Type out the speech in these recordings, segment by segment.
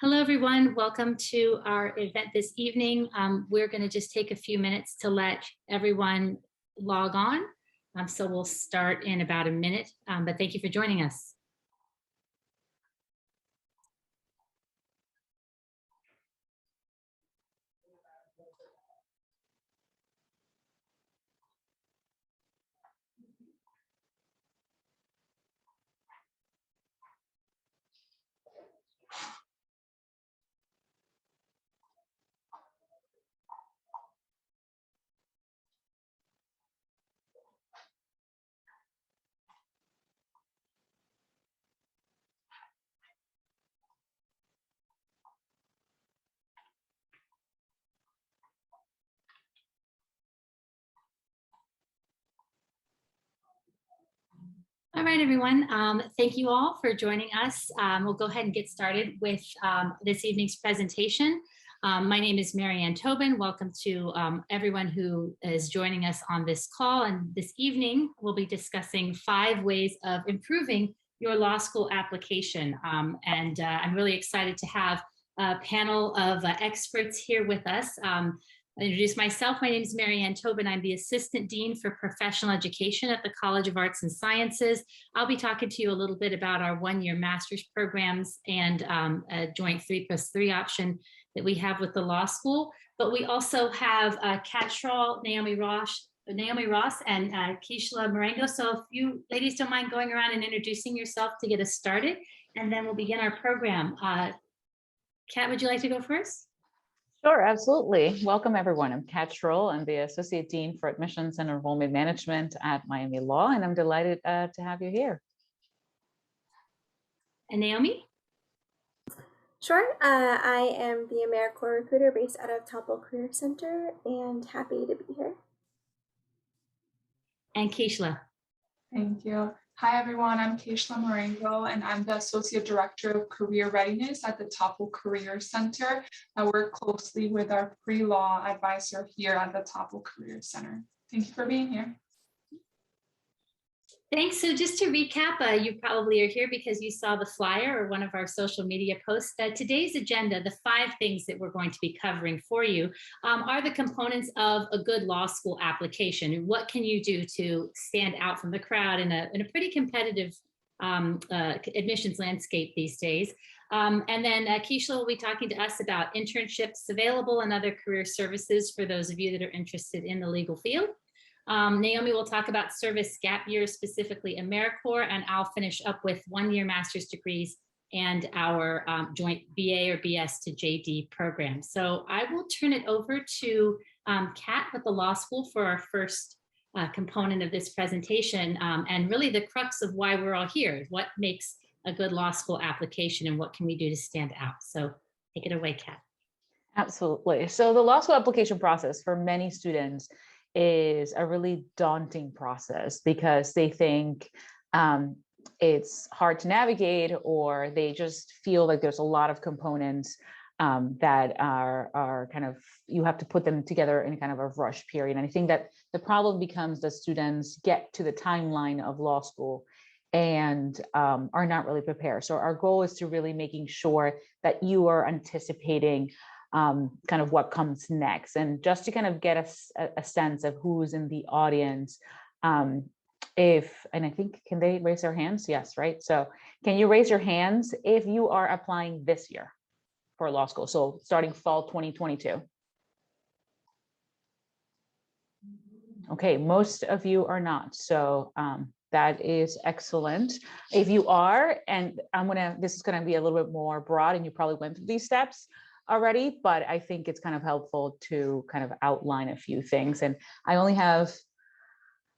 Hello, everyone. Welcome to our event this evening. We're going to just take a few minutes to let everyone log on. So we'll start in about a minute, but thank you for joining us. All right, everyone. Thank you all for joining us. We'll go ahead and get started with this evening's presentation. My name is Mary Ann Tobin. Welcome to everyone who is joining us on this call. And this evening, we'll be discussing 5 ways of improving your law school application. I'm really excited to have a panel of experts here with us. I'll introduce myself. My name is Mary Ann Tobin. I'm the Assistant Dean for Professional Education at the College of Arts and Sciences. I'll be talking to you a little bit about our 1-year master's programs and a joint 3+3 option that we have with the law school. But we also have Kat Schroll, Naomi Ross, and Keishla Marengo. So if you ladies don't mind going around and introducing yourself to get us started, and then we'll begin our program. Kat, would you like to go first? Sure, absolutely. Welcome, everyone. I'm Kat Schroll. I'm the Associate Dean for Admissions and Enrollment Management at Miami Law, and I'm delighted to have you here. And Naomi? Sure. I am the AmeriCorps recruiter based out of Toppel Career Center and happy to be here. And Keishla. Thank you. Hi, everyone. I'm Keishla Marengo, and I'm the Associate Director of Career Readiness at the Toppel Career Center. I work closely with our pre-law advisor here at the Toppel Career Center. Thank you for being here. Thanks. So just to recap, you probably are here because you saw the flyer or one of our social media posts. Today's agenda, the 5 things that we're going to be covering for you are the components of a good law school application. And what can you do to stand out from the crowd in a pretty competitive admissions landscape these days? And then Keishla will be talking to us about internships available and other career services for those of you that are interested in the legal field. Naomi will talk about service gap years, specifically AmeriCorps, and I'll finish up with 1-year master's degrees and our joint BA or BS to JD program. So I will turn it over to Kat at the law school for our first component of this presentation, and really the crux of why we're all here. What makes a good law school application and what can we do to stand out? So take it away, Kat. Absolutely. So the law school application process for many students is a really daunting process because they think it's hard to navigate, or they just feel like there's a lot of components that are kind of, you have to put them together in kind of a rush period. And I think that the problem becomes that students get to the timeline of law school and are not really prepared. So our goal is to really making sure that you are anticipating kind of what comes next. And just to kind of get a sense of who's in the audience, and I think, can they raise their hands? Yes, right? So can you raise your hands if you are applying this year for law school? So starting fall 2022. Okay, most of you are not. So that is excellent. If you are, and this is gonna be a little bit more broad, and you probably went through these steps already, but I think it's kind of helpful to kind of outline a few things. And I only have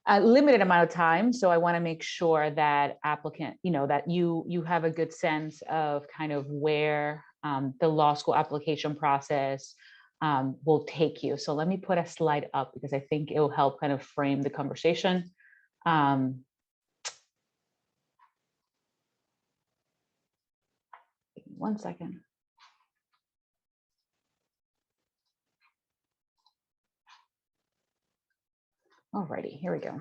a limited amount of time, so I want to make sure that that you have a good sense of kind of where the law school application process will take you. So let me put a slide up because I think it will help kind of frame the conversation. 1 second. Alrighty, here we go.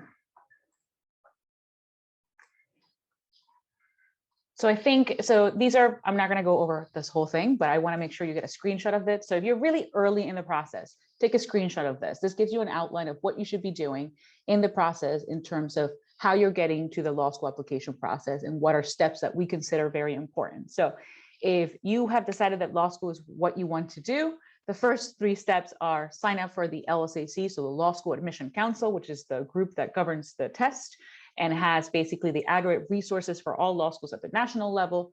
So I think, so these are, I'm not going to go over this whole thing, but I want to make sure you get a screenshot of it. So if you're really early in the process, take a screenshot of this. This gives you an outline of what you should be doing in the process in terms of how you're getting to the law school application process and what are steps that we consider very important. So if you have decided that law school is what you want to do, the first 3 steps are sign up for the LSAC, so the Law School Admission Council, which is the group that governs the test and has basically the aggregate resources for all law schools at the national level.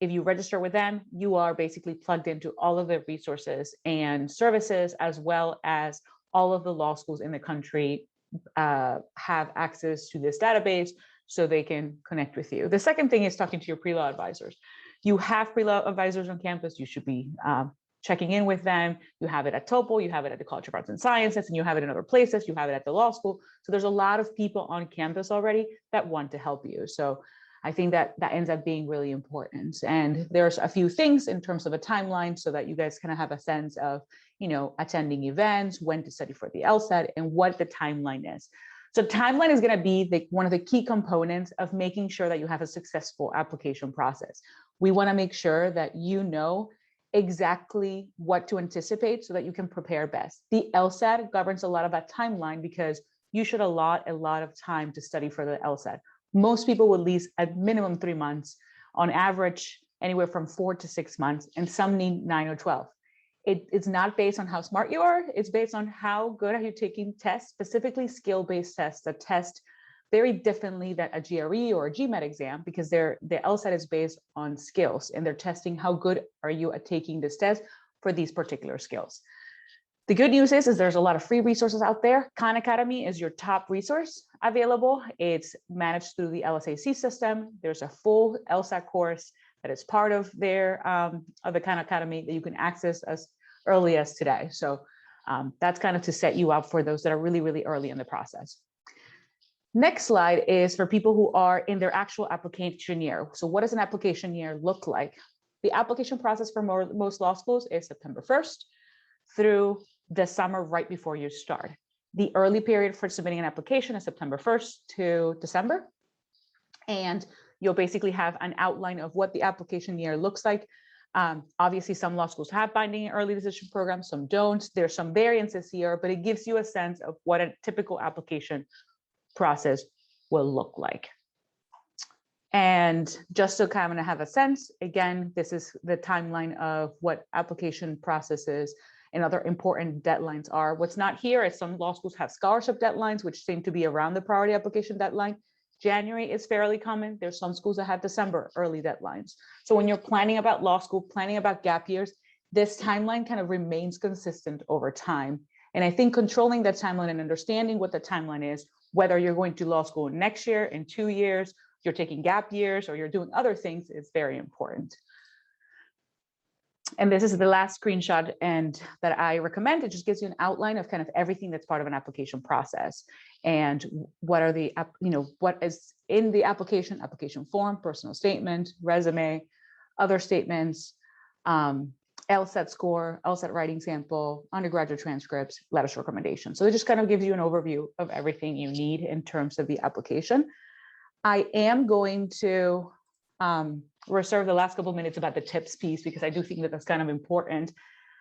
If you register with them, you are basically plugged into all of the resources and services, as well as all of the law schools in the country have access to this database so they can connect with you. The second thing is talking to your pre-law advisors. You have pre-law advisors on campus. You should be checking in with them. You have it at Toppel, you have it at the College of Arts and Sciences, and you have it in other places. You have it at the law school. So there's a lot of people on campus already that want to help you. So I think that ends up being really important. And there's a few things in terms of a timeline so that you guys kind of have a sense of, you know, attending events, when to study for the LSAT, and what the timeline is. So timeline is going to be one of the key components of making sure that you have a successful application process. We want to make sure that you know exactly what to anticipate so that you can prepare best. The LSAT governs a lot of that timeline because you should allot a lot of time to study for the LSAT. Most people would leave at minimum 3 months, on average, anywhere from 4 to 6 months, and some need 9 or 12. It's not based on how smart you are, it's based on how good are you taking tests, specifically skill-based tests that test very differently than a GRE or a GMAT exam, because the LSAT is based on skills and they're testing how good are you at taking this test for these particular skills. The good news is there's a lot of free resources out there. Khan Academy is your top resource available. It's managed through the LSAC system. There's a full LSAT course that is part of the Khan Academy that you can access as early as today. So that's kind of to set you up for those that are really, really early in the process. Next slide is for people who are in their actual application year. So what does an application year look like? The application process for most law schools is September 1st through the summer right before you start. The early period for submitting an application is September 1st to December. And you'll basically have an outline of what the application year looks like. Obviously, some law schools have binding early decision programs, some don't. There's some variances here, but it gives you a sense of what a typical application process will look like. And just to kind of have a sense, again, this is the timeline of what application processes and other important deadlines are. What's not here is some law schools have scholarship deadlines, which seem to be around the priority application deadline. January is fairly common. There's some schools that have December early deadlines. So when you're planning about law school, planning about gap years, this timeline kind of remains consistent over time. And I think controlling that timeline and understanding what the timeline is, whether you're going to law school next year, in 2 years, you're taking gap years, or you're doing other things, is very important. And this is the last screenshot and that I recommend. It just gives you an outline of kind of everything that's part of an application process and what are the, what is in the application form, personal statement, resume, other statements, LSAT score, LSAT writing sample, undergraduate transcripts, letters of recommendation. So it just kind of gives you an overview of everything you need in terms of the application. I am going to reserve the last couple of minutes about the tips piece because I do think that that's kind of important.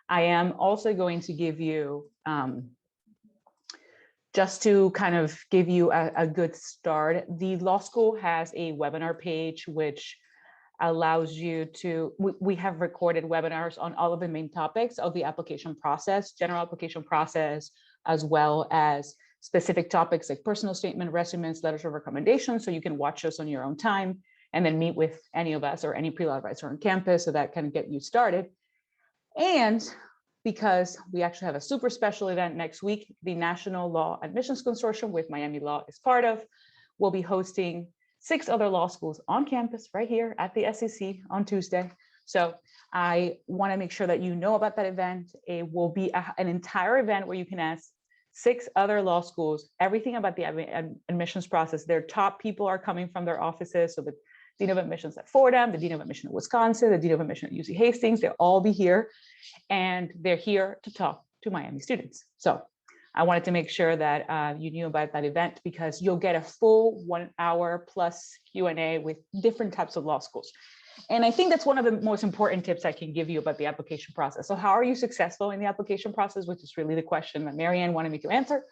I am also going to give you, just to kind of give you a good start, the law school has a webinar page which allows you to, we have recorded webinars on all of the main topics of the application process, general application process, as well as specific topics like personal statement, resumes, letters of recommendation. So you can watch us on your own time and then meet with any of us or any pre-law advisor on campus so that can get you started. And because we actually have a super special event next week, the National Law Admissions Consortium, with Miami Law is part of, will be hosting 6 other law schools on campus right here at the SEC on Tuesday. So I want to make sure that you know about that event. It will be an entire event where you can ask 6 other law schools everything about the admissions process. Their top people are coming from their offices. So the Dean of Admissions at Fordham, the Dean of Admission at Wisconsin, the Dean of Admission at UC Hastings, they'll all be here. And they're here to talk to Miami students. So I wanted to make sure that you knew about that event because you'll get a full 1 hour plus Q&A with different types of law schools. And I think that's one of the most important tips I can give you about the application process. So how are you successful in the application process, which is really the question that Marianne wanted me to answer,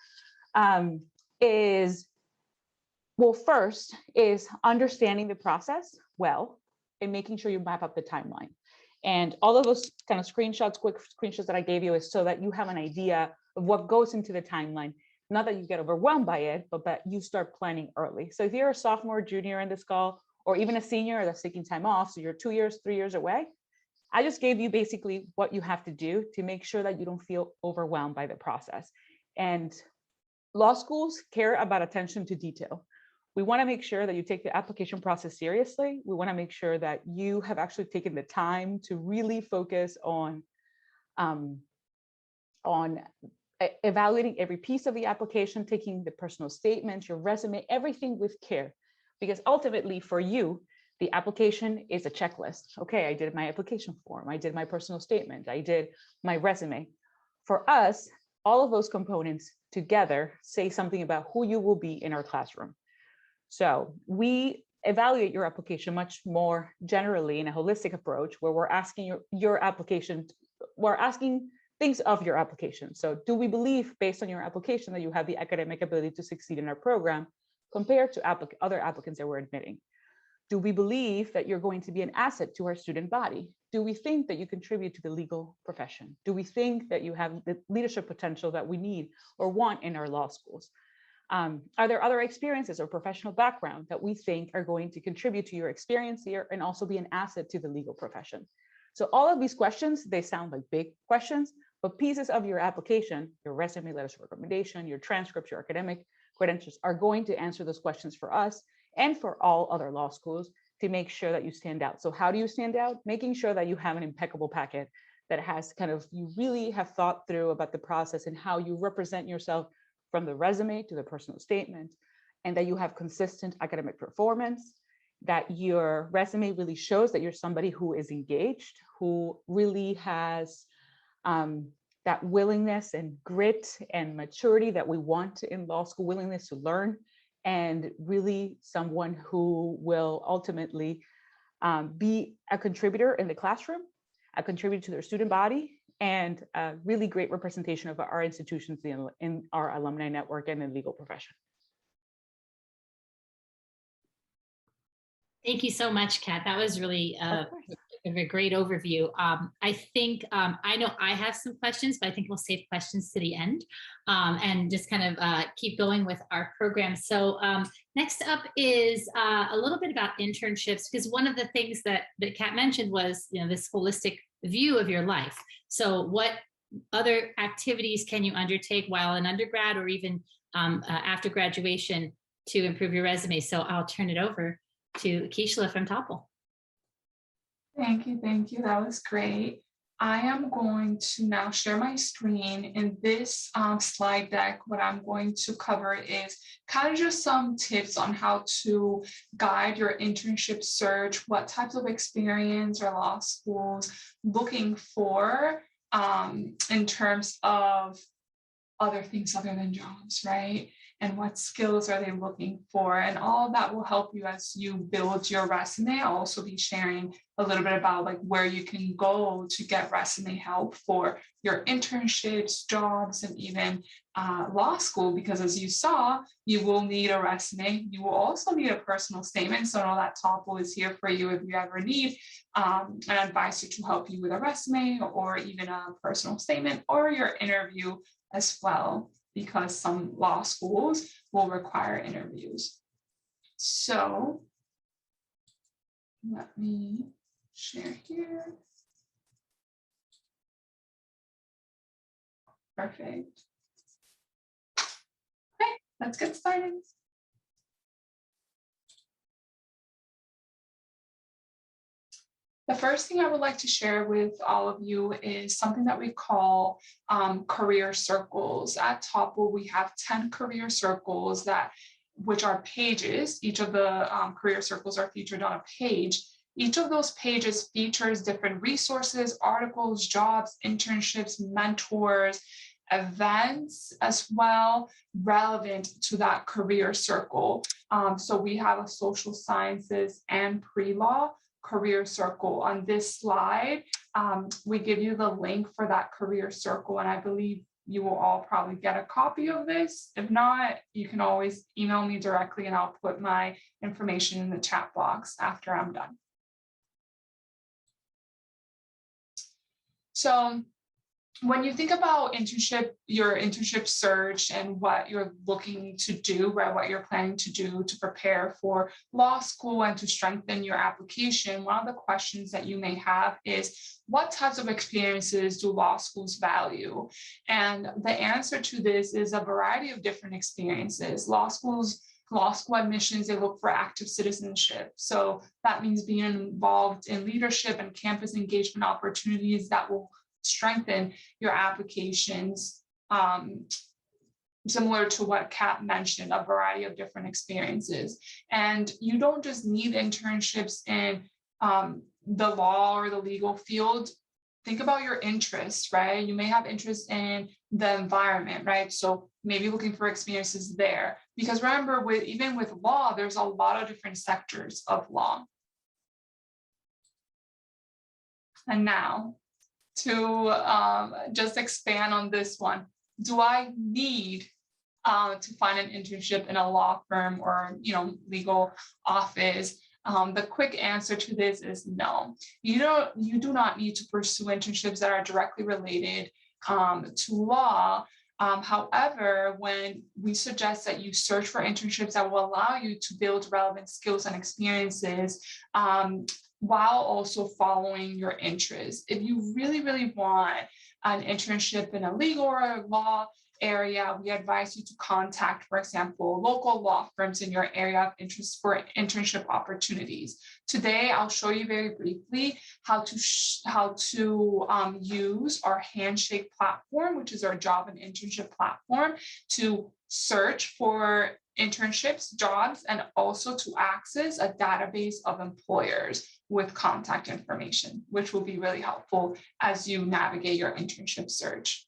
first is understanding the process well and making sure you map up the timeline. And all of those kind of screenshots, quick screenshots that I gave you is so that you have an idea of what goes into the timeline. Not that you get overwhelmed by it, but that you start planning early. So if you're a sophomore, junior in this call, or even a senior that's taking time off, so you're 2 years, 3 years away, I just gave you basically what you have to do to make sure that you don't feel overwhelmed by the process. And law schools care about attention to detail. We want to make sure that you take the application process seriously. We want to make sure that you have actually taken the time to really focus on evaluating every piece of the application, taking the personal statements, your resume, everything with care. Because ultimately for you, the application is a checklist. Okay, I did my application form, I did my personal statement, I did my resume. For us, all of those components together say something about who you will be in our classroom. So we evaluate your application much more generally in a holistic approach where we're asking your application, we're asking things of your application. So do we believe based on your application that you have the academic ability to succeed in our program compared to other applicants that we're admitting? Do we believe that you're going to be an asset to our student body? Do we think that you contribute to the legal profession? Do we think that you have the leadership potential that we need or want in our law schools? Are there other experiences or professional background that we think are going to contribute to your experience here and also be an asset to the legal profession? So all of these questions, they sound like big questions, but pieces of your application, your resume, letters of recommendation, your transcripts, your academic credentials are going to answer those questions for us and for all other law schools to make sure that you stand out. So how do you stand out? Making sure that you have an impeccable packet that has you really have thought through about the process and how you represent yourself from the resume to the personal statement, and that you have consistent academic performance, that your resume really shows that you're somebody who is engaged, who really has that willingness and grit and maturity that we want in law school, willingness to learn, and really someone who will ultimately be a contributor in the classroom, a contributor to their student body, and a really great representation of our institutions in our alumni network and in legal profession. Thank you so much, Kat. That was really a great overview. I think, I know I have some questions, but I think we'll save questions to the end and just kind of keep going with our program. So next up is a little bit about internships, because one of the things that Kat mentioned was, this holistic view of your life. So what other activities can you undertake while an undergrad or even after graduation to improve your resume? So I'll turn it over to Keishla from Toppel. Thank you. That was great. I am going to now share my screen. In this slide deck, what I'm going to cover is kind of just some tips on how to guide your internship search, what types of experience are law schools looking for in terms of other things other than jobs, right? And what skills are they looking for? And all of that will help you as you build your resume. I'll also be sharing a little bit about where you can go to get resume help for your internships, jobs, and even law school, because as you saw, you will need a resume. You will also need a personal statement. So I know that Toppel is here for you if you ever need an advisor to help you with a resume or even a personal statement or your interview as well, because some law schools will require interviews. So let me share here. Perfect. Okay, let's get started. The first thing I would like to share with all of you is something that we call career circles. At Toppel, we have 10 career circles which are pages. Each of the career circles are featured on a page. Each of those pages features different resources, articles, jobs, internships, mentors, events as well relevant to that career circle. So we have a social sciences and pre-law career circle. On this slide, we give you the link for that career circle, and I believe you will all probably get a copy of this. If not, you can always email me directly and I'll put my information in the chat box after I'm done. So when you think about your internship search and what you're looking to do, right, what you're planning to do to prepare for law school and to strengthen your application, one of the questions that you may have is, what types of experiences do law schools value? And the answer to this is a variety of different experiences. Law school admissions, they look for active citizenship. So that means being involved in leadership and campus engagement opportunities that will strengthen your applications, similar to what Kat mentioned, a variety of different experiences. And you don't just need internships in the law or the legal field. Think about your interests, right? You may have interest in the environment, right? So maybe looking for experiences there. Because remember, even with law, there's a lot of different sectors of law. And now, to just expand on this one, do I need to find an internship in a law firm or legal office? The quick answer to this is no. You do not need to pursue internships that are directly related to law. However, when we suggest that you search for internships that will allow you to build relevant skills and experiences, while also following your interests. If you really, really want an internship in a legal or a law area, we advise you to contact, for example, local law firms in your area of interest for internship opportunities. Today, I'll show you very briefly how to use our Handshake platform, which is our job and internship platform, to search for internships, jobs, and also to access a database of employers with contact information, which will be really helpful as you navigate your internship search.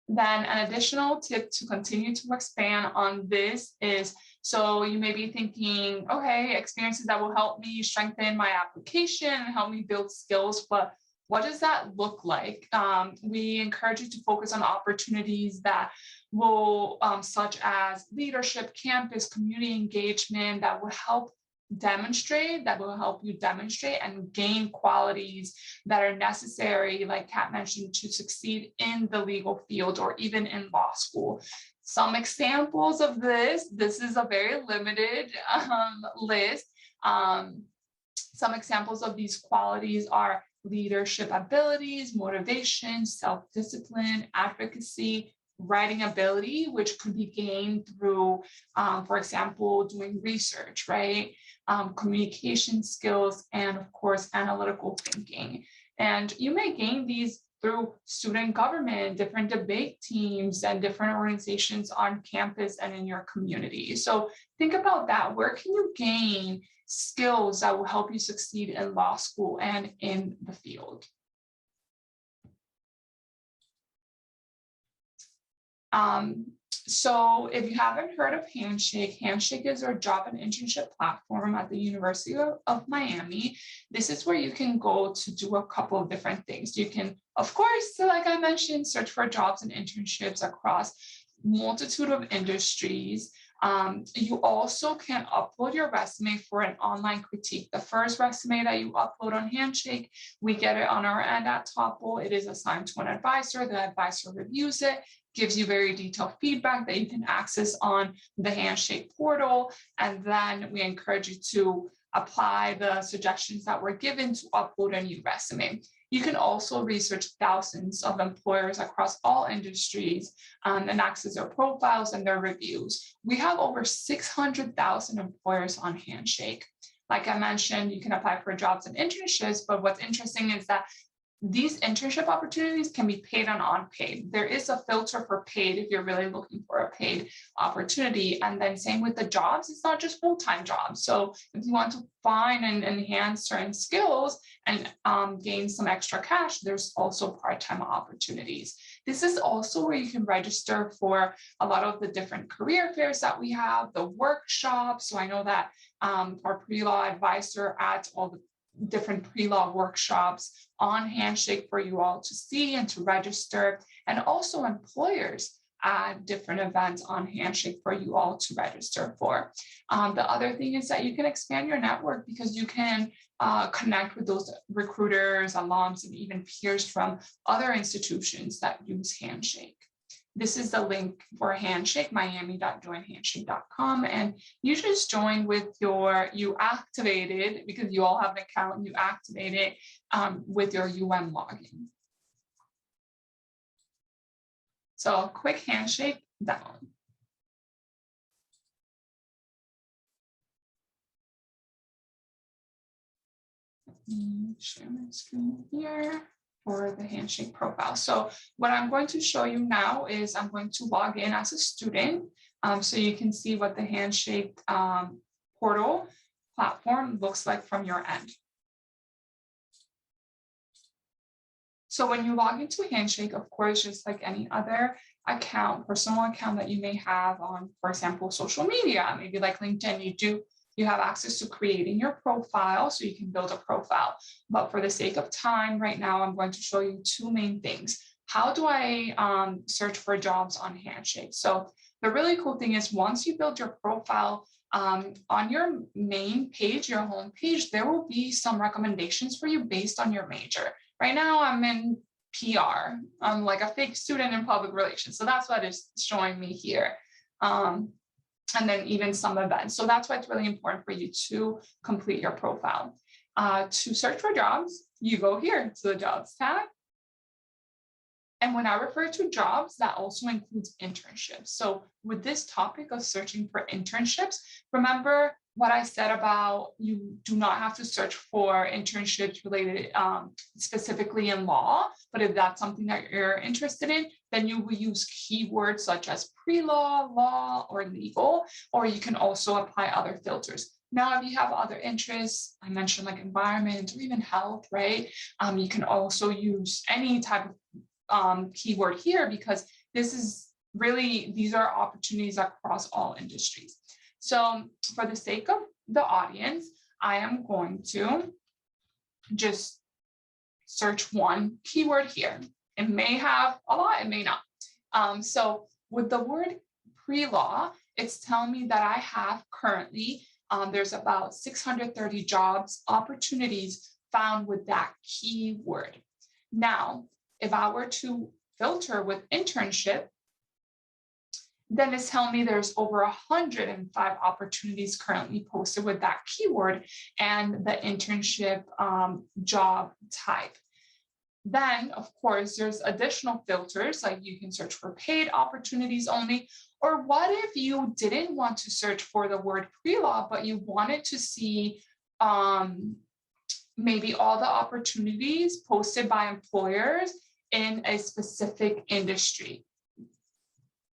Then an additional tip to continue to expand on this is, so you may be thinking, okay, experiences that will help me strengthen my application and help me build skills, but what does that look like? We encourage you to focus on opportunities that will, such as leadership, campus, community engagement, that will help you demonstrate and gain qualities that are necessary, like Kat mentioned, to succeed in the legal field or even in law school. Some examples of this is a very limited list. Some examples of these qualities are leadership abilities, motivation, self-discipline, advocacy, writing ability, which could be gained through, for example, doing research, right? Communication skills, and of course, analytical thinking. And you may gain these through student government, different debate teams, and different organizations on campus and in your community. So think about that. Where can you gain skills that will help you succeed in law school and in the field? So if you haven't heard of Handshake, Handshake is our job and internship platform at the University of Miami. This is where you can go to do a couple of different things. You can, of course, like I mentioned, search for jobs and internships across multitude of industries. You also can upload your resume for an online critique. The first resume that you upload on Handshake, we get it on our end at Toppel. It is assigned to an advisor. The advisor reviews it, gives you very detailed feedback that you can access on the Handshake portal. And then we encourage you to apply the suggestions that were given to upload a new resume. You can also research thousands of employers across all industries and access their profiles and their reviews. We have over 600,000 employers on Handshake. Like I mentioned, you can apply for jobs and internships, but what's interesting is that these internship opportunities can be paid and unpaid. There is a filter for paid if you're really looking for a paid opportunity. And then same with the jobs, it's not just full-time jobs. So if you want to find and enhance certain skills and gain some extra cash, there's also part-time opportunities. This is also where you can register for a lot of the different career fairs that we have, the workshops. So I know that our pre-law advisor adds all the different pre-law workshops on Handshake for you all to see and to register, and also employers add different events on Handshake for you all to register for. The other thing is that you can expand your network because you can connect with those recruiters, alums, and even peers from other institutions that use Handshake. This is the link for Handshake, miami.joinhandshake.com. And you just join with you activate it because you all have an account, and you activate it with your UN login. So a quick Handshake demo. Let me share my screen here for the Handshake profile. So what I'm going to show you now is I'm going to log in as a student so you can see what the Handshake portal platform looks like from your end. So when you log into Handshake, of course, just like any other account, personal account that you may have on, for example, social media, maybe like LinkedIn, you have access to creating your profile, so you can build a profile. But for the sake of time right now, I'm going to show you two main things. How do I search for jobs on Handshake? So the really cool thing is once you build your profile, on your main page, your home page, there will be some recommendations for you based on your major. Right now, I'm in PR. I'm like a fake student in public relations. So that's what it's showing me here. And then even some events. So that's why it's really important for you to complete your profile. To search for jobs, you go here to the jobs tab. And when I refer to jobs, that also includes internships. So with this topic of searching for internships, remember what I said about you do not have to search for internships related specifically in law, but if that's something that you're interested in, then you will use keywords such as pre-law, law, or legal, or you can also apply other filters. Now, if you have other interests, I mentioned like environment or even health, right? You can also use any type of keyword here because this is really, these are opportunities across all industries. So for the sake of the audience, I am going to just search one keyword here. It may have a lot, it may not. So with the word pre-law, it's telling me that I have currently, there's about 630 jobs opportunities found with that keyword. Now, if I were to filter with internship, then it's telling me there's over 105 opportunities currently posted with that keyword and the internship job type. Then, of course, there's additional filters, like you can search for paid opportunities only, or what if you didn't want to search for the word pre-law, but you wanted to see maybe all the opportunities posted by employers in a specific industry.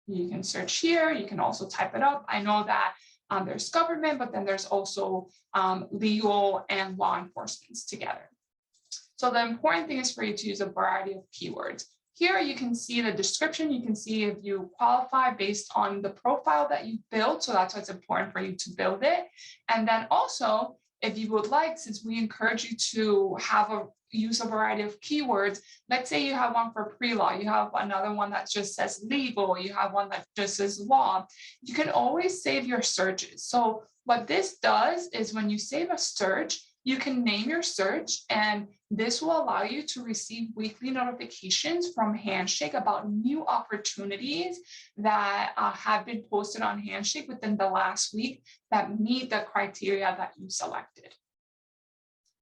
You can search here, you can also type it up. I know that there's government, but then there's also legal and law enforcement together. So the important thing is for you to use a variety of keywords. Here you can see the description, you can see if you qualify based on the profile that you built. So that's why it's important for you to build it. And then also, if you would like, since we encourage you to use a variety of keywords, let's say you have one for pre-law, you have another one that just says legal, you have one that just says law, you can always save your searches. So what this does is when you save a search, you can name your search, and this will allow you to receive weekly notifications from Handshake about new opportunities that have been posted on Handshake within the last week that meet the criteria that you selected.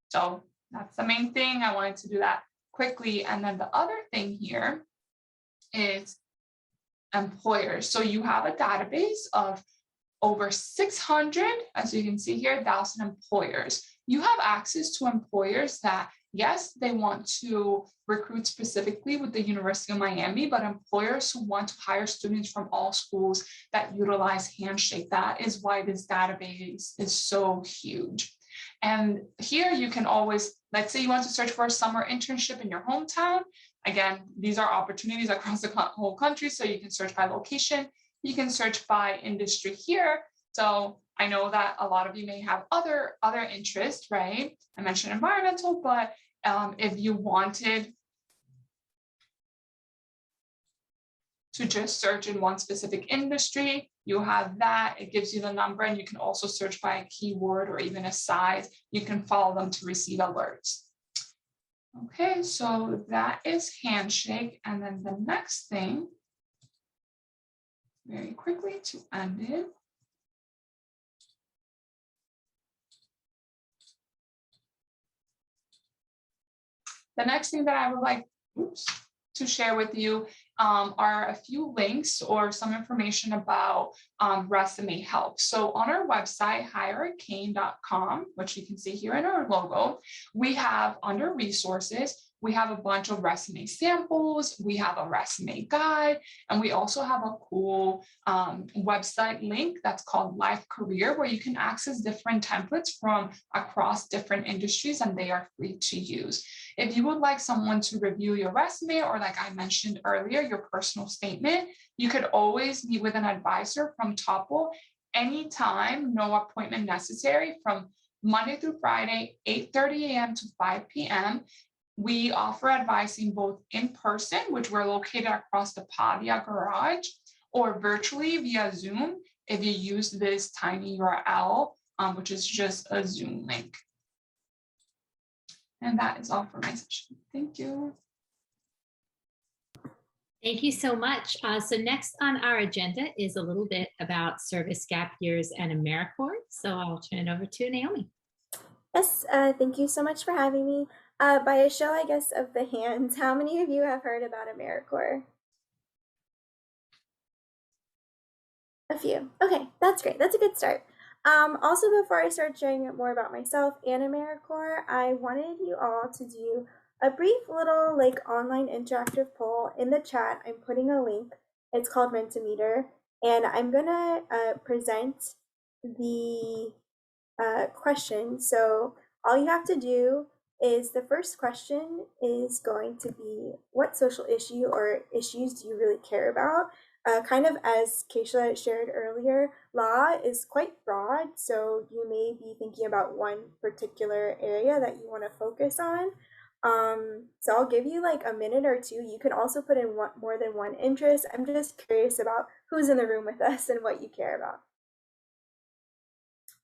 So that's the main thing. I wanted to do that quickly. And then the other thing here is employers. So you have a database of over 600, as you can see here, 1,000 employers. You have access to employers that yes, they want to recruit specifically with the University of Miami, but employers who want to hire students from all schools that utilize Handshake, that is why this database is so huge. And here you can always, let's say you want to search for a summer internship in your hometown. Again, these are opportunities across the whole country. So you can search by location, you can search by industry here. So I know that a lot of you may have other interests, right? I mentioned environmental, but if you wanted to just search in one specific industry, you have that. It gives you the number, and you can also search by a keyword or even a size. You can follow them to receive alerts. Okay, so that is Handshake. And then the next thing, very quickly to end it. The next thing that I would like to share with you are a few links or some information about resume help. So on our website, hireacane.com, which you can see here in our logo, we have under resources, we have a bunch of resume samples, we have a resume guide, and we also have a cool website link that's called Life Career, where you can access different templates from across different industries, and they are free to use. If you would like someone to review your resume, or like I mentioned earlier, your personal statement, you could always meet with an advisor from Toppel anytime, no appointment necessary, from Monday through Friday, 8:30 a.m. to 5 p.m. We offer advising both in person, which we're located across the Pavia garage, or virtually via Zoom if you use this tiny URL, which is just a Zoom link. And that is all for my session. Thank you. Thank you so much. So next on our agenda is a little bit about service gap years and AmeriCorps. So I'll turn it over to Naomi. Yes, thank you so much for having me. By a show, I guess, of the hands, how many of you have heard about AmeriCorps? A few. Okay, that's great. That's a good start. Also, before I start sharing more about myself and AmeriCorps, I wanted you all to do a brief little online interactive poll in the chat. I'm putting a link. It's called Mentimeter, and I'm gonna present the question. So all you have to do is, the first question is going to be, what social issue or issues do you really care about? Kind of as Keisha shared earlier, law is quite broad, so you may be thinking about one particular area that you want to focus on. So I'll give you like a minute or two. You can also put in more than one interest. I'm just curious about who's in the room with us and what you care about.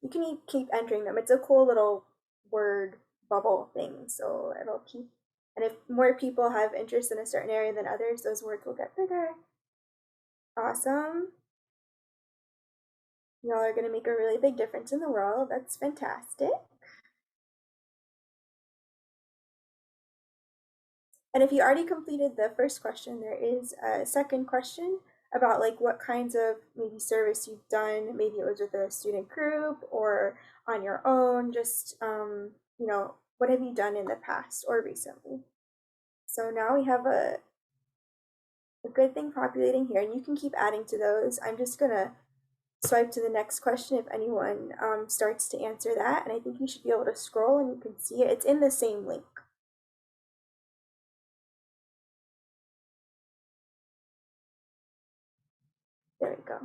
You can keep entering them. It's a cool little word bubble thing, so it'll keep, and if more people have interest in a certain area than others, those words will get bigger. Awesome. Y'all are going to make a really big difference in the world. That's fantastic. And if you already completed the first question, there is a second question about like what kinds of maybe service you've done. Maybe it was with a student group or on your own, just, you know, what have you done in the past or recently? So now we have a good thing populating here, and you can keep adding to those. I'm just gonna swipe to the next question if anyone starts to answer that, and I think you should be able to scroll and you can see it. It's in the same link. There we go.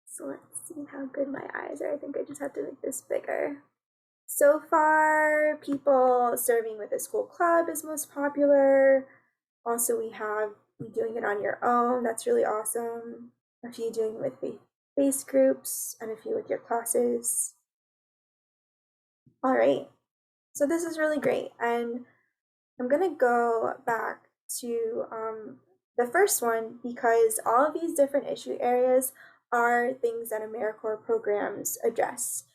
So let's see how good my eyes are. I think I just have to make this bigger. So far, people serving with a school club is most popular. Also, we have you doing it on your own. That's really awesome. A few doing it with faith-based groups, and a few with your classes. All right. So this is really great. And I'm going to go back to the first one, because all of these different issue areas are things that AmeriCorps programs address.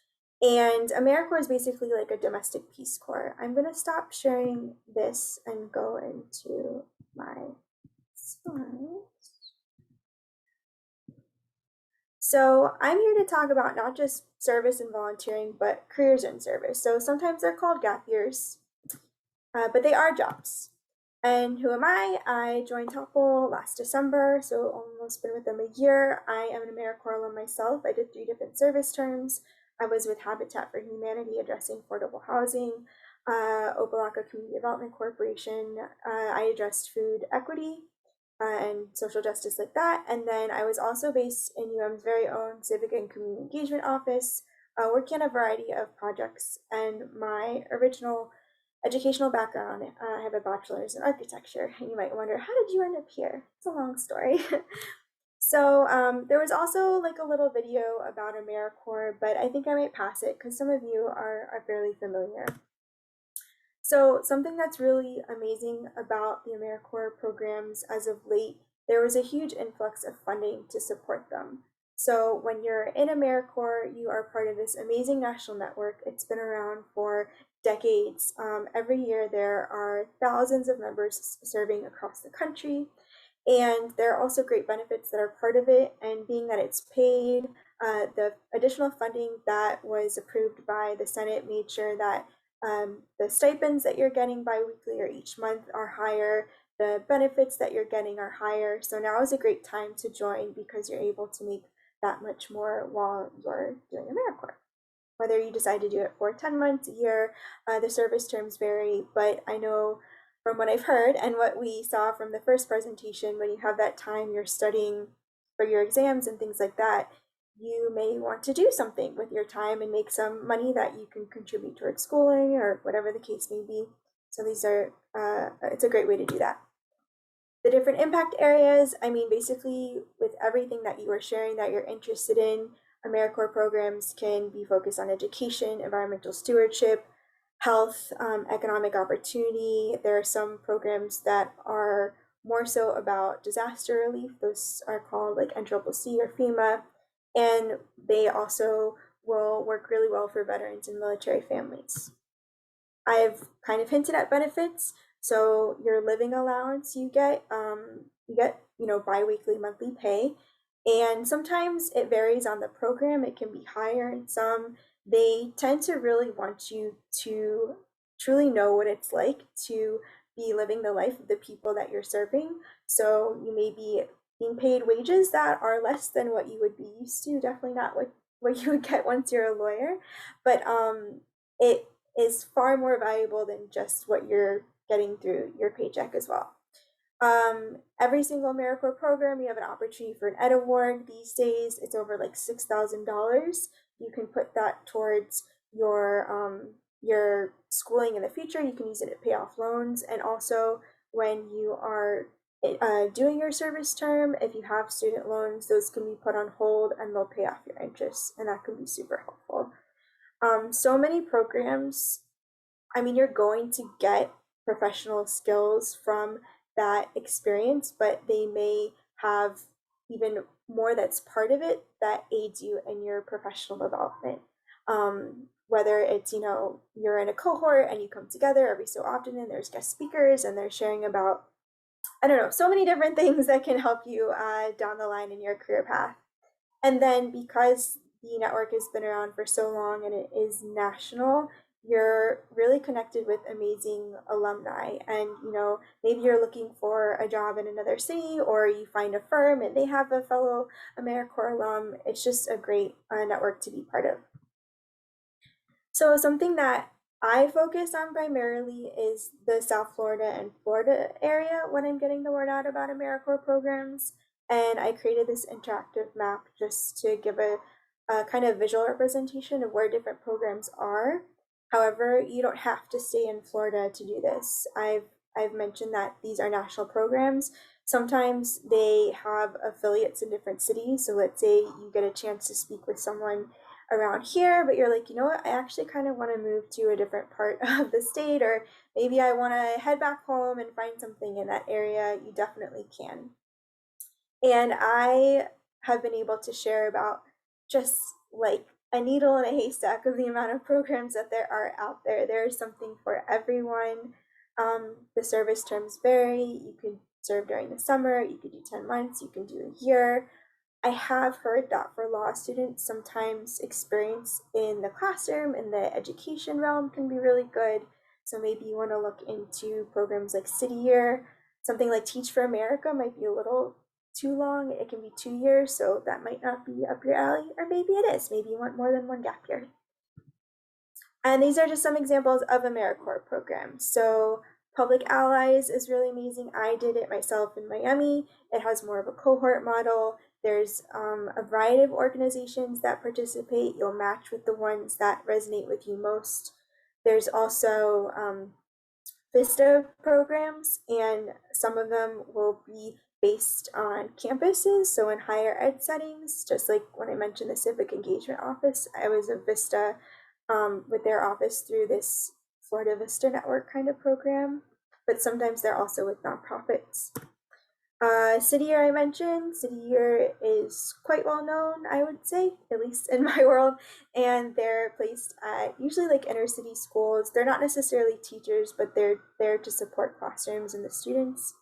And AmeriCorps is basically like a domestic Peace Corps. I'm going to stop sharing this and go into my slides. So I'm here to talk about not just service and volunteering, but careers in service. So sometimes they're called gap years, but they are jobs. And who am I? I joined Toppel last December, so almost been with them a year. I am an AmeriCorps alum myself. I did 3 different service terms. I was with Habitat for Humanity addressing affordable housing, Opelika Community Development Corporation. I addressed food equity and social justice like that. And then I was also based in UM's very own Civic and Community Engagement Office, working on a variety of projects. And my original educational background, I have a bachelor's in architecture. And you might wonder, how did you end up here? It's a long story. So there was also like a little video about AmeriCorps, but I think I might pass it because some of you are fairly familiar. So something that's really amazing about the AmeriCorps programs as of late, there was a huge influx of funding to support them. So when you're in AmeriCorps, you are part of this amazing national network. It's been around for decades. Every year there are thousands of members serving across the country. And there are also great benefits that are part of it. And being that it's paid, the additional funding that was approved by the Senate made sure that the stipends that you're getting biweekly or each month are higher. The benefits that you're getting are higher. So now is a great time to join because you're able to make that much more while you're doing AmeriCorps. Whether you decide to do it for 10 months, a year, the service terms vary, but I know from what I've heard and what we saw from the first presentation, when you have that time you're studying for your exams and things like that, you may want to do something with your time and make some money that you can contribute towards schooling or whatever the case may be. So these are, it's a great way to do that. The different impact areas, I mean, basically with everything that you are sharing that you're interested in, AmeriCorps programs can be focused on education, environmental stewardship, health, economic opportunity. There are some programs that are more so about disaster relief. Those are called like NCCC or FEMA. And they also will work really well for veterans and military families. I've kind of hinted at benefits. So your living allowance you get biweekly, monthly pay. And sometimes it varies on the program. It can be higher in some. They tend to really want you to truly know what it's like to be living the life of the people that you're serving. So you may be being paid wages that are less than what you would be used to, definitely not what you would get once you're a lawyer, but it is far more valuable than just what you're getting through your paycheck as well. Every single AmeriCorps program, you have an opportunity for an Ed Award. These days, it's over like $6,000. You can put that towards your schooling in the future. You can use it to pay off loans, and also when you are doing your service term, if you have student loans, those can be put on hold and they'll pay off your interest, and that can be super helpful. So many programs, I mean, you're going to get professional skills from that experience, but they may have even more that's part of it that aids you in your professional development. Whether it's, you're in a cohort and you come together every so often and there's guest speakers and they're sharing about, I don't know, so many different things that can help you down the line in your career path. And then because the network has been around for so long and it is national, you're really connected with amazing alumni. And, maybe you're looking for a job in another city, or you find a firm and they have a fellow AmeriCorps alum. It's just a great network to be part of. So something that I focus on primarily is the South Florida and Florida area when I'm getting the word out about AmeriCorps programs. And I created this interactive map just to give a kind of visual representation of where different programs are. However, you don't have to stay in Florida to do this. I've mentioned that these are national programs. Sometimes they have affiliates in different cities. So let's say you get a chance to speak with someone around here, but you're like, you know what, I actually kind of want to move to a different part of the state, or maybe I want to head back home and find something in that area. You definitely can. And I have been able to share about just like a needle in a haystack of the amount of programs that there are out there. There is something for everyone. The service terms vary. You could serve during the summer, you could do 10 months, you can do a year. I have heard that for law students, sometimes experience in the classroom, in the education realm can be really good. So maybe you want to look into programs like City Year. Something like Teach for America might be a little too long. It can be 2 years, so that might not be up your alley, or maybe it is. Maybe you want more than one gap year. And these are just some examples of AmeriCorps programs. So Public Allies is really amazing. I did it myself in Miami. It has more of a cohort model. There's a variety of organizations that participate. You'll match with the ones that resonate with you most. There's also VISTA programs, and some of them will be based on campuses. So in higher ed settings, just like when I mentioned the Civic Engagement Office, I was a VISTA with their office through this Florida Vista Network kind of program, but sometimes they're also with nonprofits. City Year I mentioned, City Year is quite well known, I would say, at least in my world, and they're placed at usually like inner city schools. They're not necessarily teachers, but they're there to support classrooms and the students.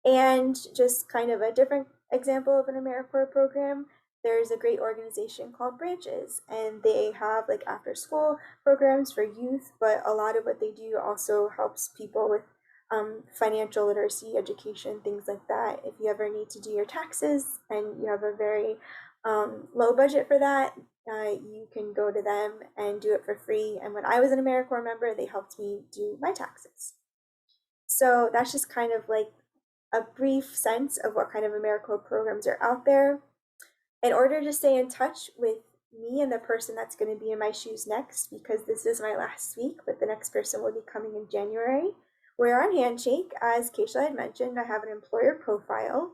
And just kind of a different example of an AmeriCorps program, there's a great organization called Branches, and they have like after school programs for youth, but a lot of what they do also helps people with financial literacy, education, things like that. If you ever need to do your taxes and you have a very low budget for that, you can go to them and do it for free. And when I was an AmeriCorps member, they helped me do my taxes. So that's just kind of like a brief sense of what kind of AmeriCorps programs are out there. In order to stay in touch with me and the person that's going to be in my shoes next, because this is my last week, but the next person will be coming in January, we're on Handshake. As Keisha had mentioned, I have an employer profile.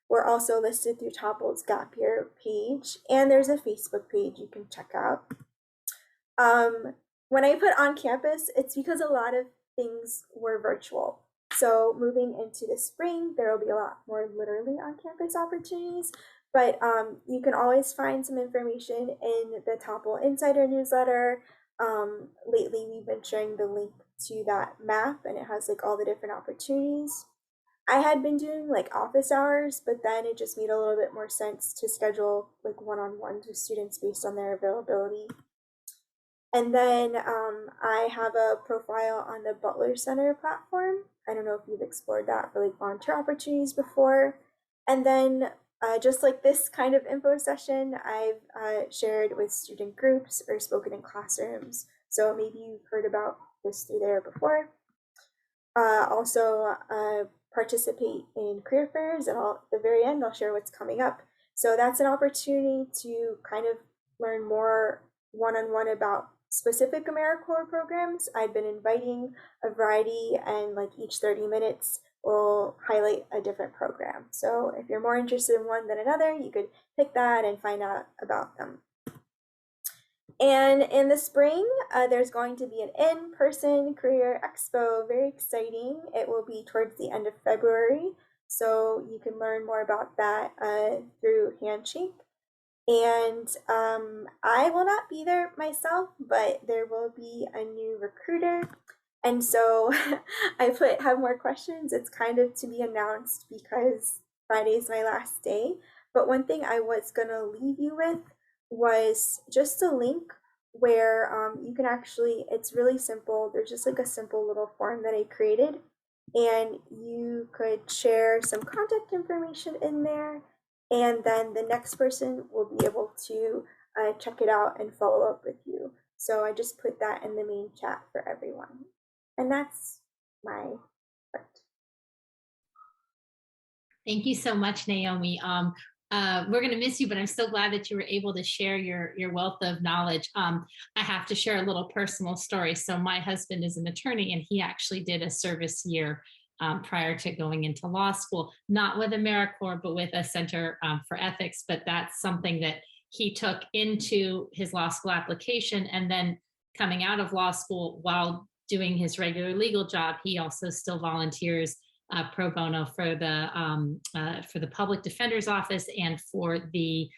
We're also listed through Toppel's Gap Year page, and there's a Facebook page you can check out. When I put on campus, it's because a lot of things were virtual. So moving into the spring, there will be a lot more literally on-campus opportunities, but you can always find some information in the Toppel Insider newsletter. Lately, we've been sharing the link to that map, and it has like all the different opportunities. I had been doing like office hours, but then it just made a little bit more sense to schedule like one-on-ones with students based on their availability. And then I have a profile on the Butler Center platform. I don't know if you've explored that for like volunteer opportunities before. And then just like this kind of info session, I've shared with student groups or spoken in classrooms. So maybe you've heard about this through there before. Also participate in career fairs, and at the very end, I'll share what's coming up. So that's an opportunity to kind of learn more one-on-one about specific AmeriCorps programs. I've been inviting a variety, and like each 30 minutes will highlight a different program. So if you're more interested in one than another, you could pick that and find out about them. And in the spring, there's going to be an in-person career expo. Very exciting. It will be towards the end of February. So you can learn more about that through Handshake. And I will not be there myself, but there will be a new recruiter. And so I have more questions. It's kind of to be announced because Friday's my last day. But one thing I was going to leave you with was just a link where you can actually, it's really simple. There's just like a simple little form that I created, and you could share some contact information in there, and then the next person will be able to check it out and follow up with you. So I just put that in the main chat for everyone. And that's my part. Thank you so much, Naomi. We're going to miss you, but I'm so glad that you were able to share your wealth of knowledge. I have to share a little personal story. So my husband is an attorney, and he actually did a service year prior to going into law school, not with AmeriCorps, but with a Center for Ethics. But that's something that he took into his law school application, and then coming out of law school while doing his regular legal job, he also still volunteers pro bono for the public defender's office and for the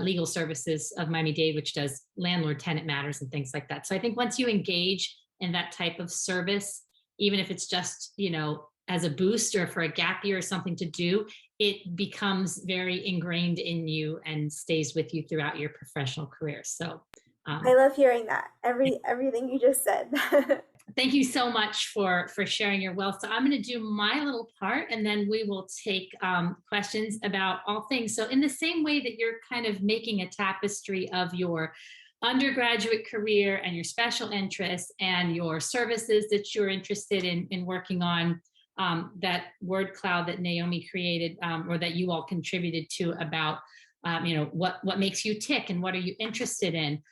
legal services of Miami-Dade, which does landlord tenant matters and things like that. So I think once you engage in that type of service, even if it's just, as a boost or for a gap year or something to do, it becomes very ingrained in you and stays with you throughout your professional career. So I love hearing that. Everything you just said. thank you so much for sharing your wealth. So I'm going to do my little part, and then we will take questions about all things. So in the same way that you're kind of making a tapestry of your undergraduate career and your special interests and your services that you're interested in working on, that word cloud that Naomi created, or that you all contributed to about, what makes you tick and what are you interested in.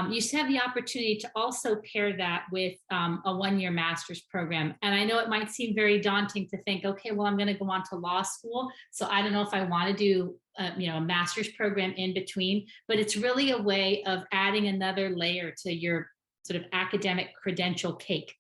You have the opportunity to also pair that with a one-year master's program. And I know it might seem very daunting to think, okay, well, I'm going to go on to law school, so I don't know if I want to do a master's program in between, but it's really a way of adding another layer to your sort of academic credential cake,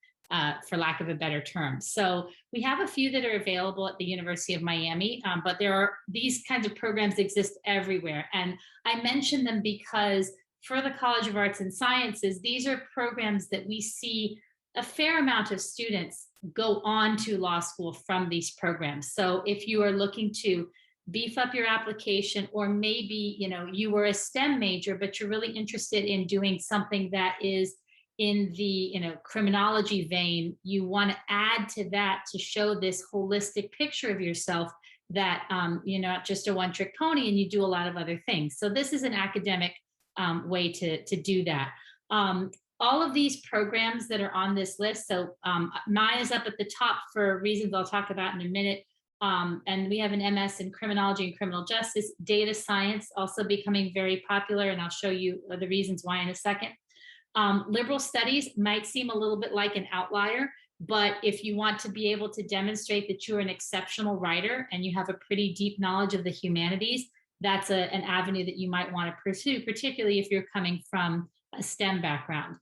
for lack of a better term. So we have a few that are available at the University of Miami, but these kinds of programs exist everywhere. And I mention them because for the College of Arts and Sciences, these are programs that we see a fair amount of students go on to law school from these programs. So if you are looking to beef up your application, or maybe you were a STEM major, but you're really interested in doing something that is in the criminology vein, you want to add to that to show this holistic picture of yourself, that you're not just a one-trick pony and you do a lot of other things. So this is an academic way to do that. All of these programs that are on this list, so mine is up at the top for reasons I'll talk about in a minute. And we have an MS in criminology and criminal justice. Data science also becoming very popular, and I'll show you the reasons why in a second. Liberal studies might seem a little bit like an outlier, but if you want to be able to demonstrate that you're an exceptional writer and you have a pretty deep knowledge of the humanities, that's an avenue that you might want to pursue, particularly if you're coming from a STEM background.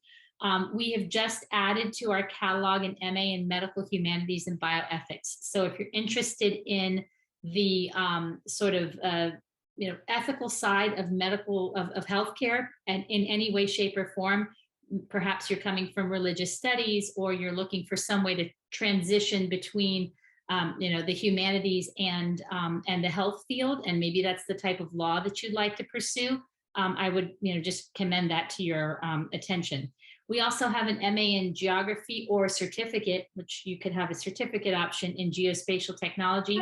We have just added to our catalog an MA in medical humanities and bioethics. So if you're interested in the ethical side of of healthcare, and in any way, shape, or form, perhaps you're coming from religious studies, or you're looking for some way to transition between the humanities and the health field, and maybe that's the type of law that you'd like to pursue, I would just commend that to your attention. We also have an MA in geography or a certificate, which you could have a certificate option in geospatial technology.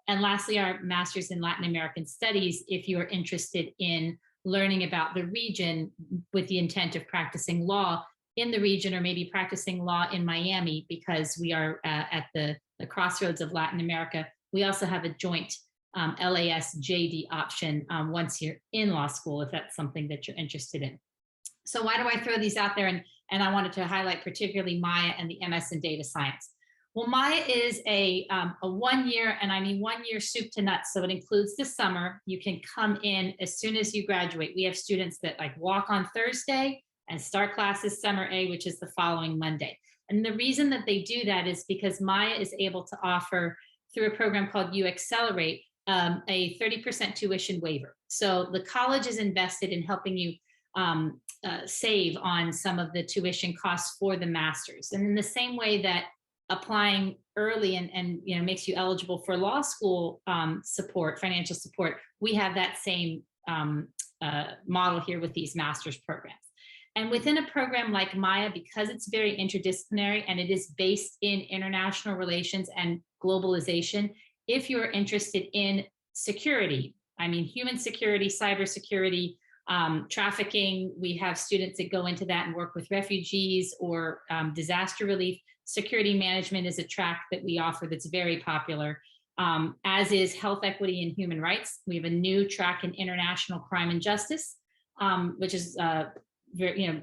And lastly, our master's in Latin American studies, if you are interested in learning about the region with the intent of practicing law in the region, or maybe practicing law in Miami, because we are at the crossroads of Latin America. We also have a joint LAS JD option once you're in law school, if that's something that you're interested in. So why do I throw these out there? And I wanted to highlight particularly Maya and the MS in data science. Well, Maya is a 1 year, and I mean 1 year soup to nuts. So it includes the summer. You can come in as soon as you graduate. We have students that walk on Thursday and start classes summer A, which is the following Monday. And the reason that they do that is because Maya is able to offer, through a program called You Accelerate, a 30% tuition waiver. So the college is invested in helping you save on some of the tuition costs for the masters. And in the same way that applying early and makes you eligible for law school support, financial support, we have that same model here with these master's programs. And within a program like Maya, because it's very interdisciplinary and it is based in international relations and globalization, if you're interested in security, I mean human security, cybersecurity, trafficking, we have students that go into that and work with refugees or disaster relief. Security management is a track that we offer that's very popular, as is health equity and human rights. We have a new track in international crime and justice, which is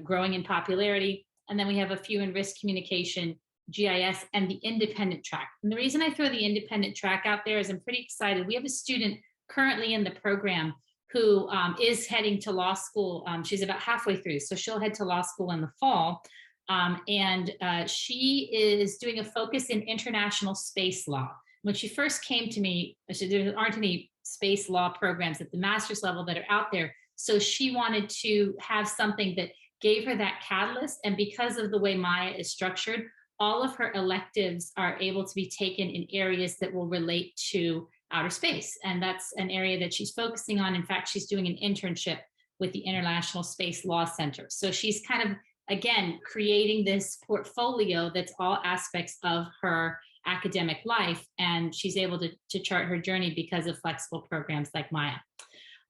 growing in popularity. And then we have a few in risk communication, GIS, and the independent track. And the reason I throw the independent track out there is I'm pretty excited. We have a student currently in the program who is heading to law school. She's about halfway through, so she'll head to law school in the fall. And she is doing a focus in international space law. When she first came to me, there aren't any space law programs at the master's level that are out there. So she wanted to have something that gave her that catalyst. And because of the way Maya is structured, all of her electives are able to be taken in areas that will relate to outer space. And that's an area that she's focusing on. In fact, she's doing an internship with the International Space Law Center. So she's kind of, again, creating this portfolio that's all aspects of her academic life. And she's able to chart her journey because of flexible programs like Maya.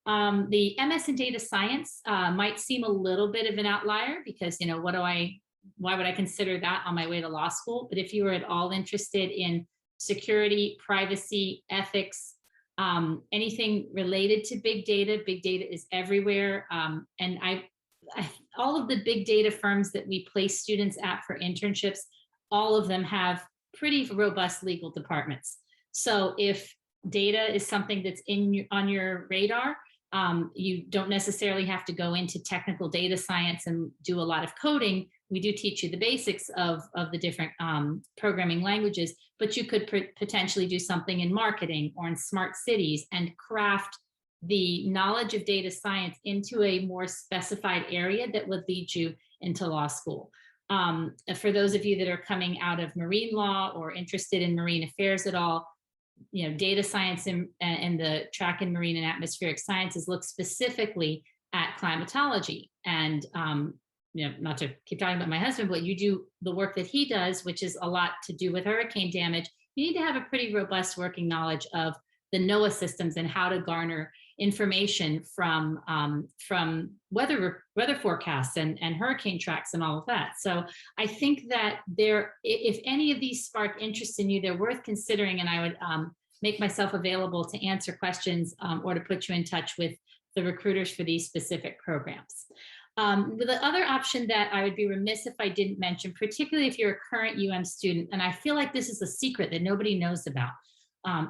The MS in data science might seem a little bit of an outlier because, you know, why would I consider that on my way to law school? But if you were at all interested in security, privacy, ethics, anything related to big data is everywhere. And all of the big data firms that we place students at for internships, all of them have pretty robust legal departments. So if data is something that's on your radar, you don't necessarily have to go into technical data science and do a lot of coding. We do teach you the basics of the different programming languages, but you could potentially do something in marketing or in smart cities and craft the knowledge of data science into a more specified area that would lead you into law school. For those of you that are coming out of marine law or interested in marine affairs at all, you know, data science and the track in marine and atmospheric sciences look specifically at climatology. And, you know, not to keep talking about my husband, but you do the work that he does, which is a lot to do with hurricane damage. You need to have a pretty robust working knowledge of the NOAA systems and how to garner information from weather forecasts and hurricane tracks and all of that. So I think that if any of these spark interest in you, they're worth considering, and I would make myself available to answer questions or to put you in touch with the recruiters for these specific programs. The other option that I would be remiss if I didn't mention, particularly if you're a current student, and I feel like this is a secret that nobody knows about,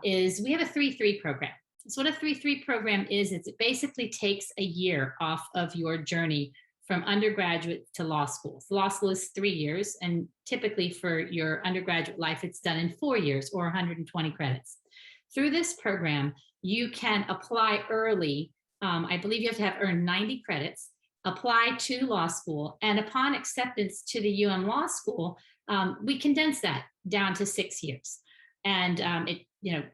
is we have a 3-3 program. So what a 3-3 program is it basically takes a year off of your journey from undergraduate to law school. So law school is 3 years, and typically for your undergraduate life, it's done in 4 years or 120 credits. Through this program, you can apply early. I believe you have to have earned 90 credits, apply to law school, and upon acceptance to the Law School, we condense that down to 6 years. And it, you know,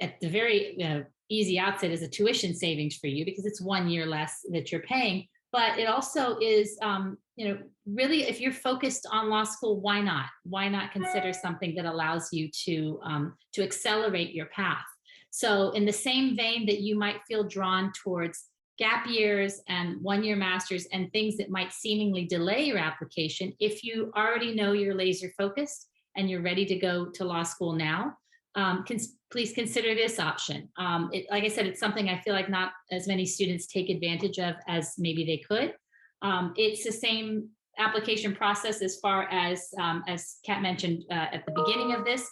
at the very easy outset is a tuition savings for you because it's 1 year less that you're paying. But it also is, you know, really, if you're focused on law school, why not? Why not consider something that allows you to accelerate your path? So in the same vein that you might feel drawn towards gap years and 1-year masters and things that might seemingly delay your application, if you already know you're laser focused and you're ready to go to law school now, please consider this option. Like I said, it's something I feel like not as many students take advantage of as maybe they could. It's the same application process as far as Kat mentioned at the beginning of this,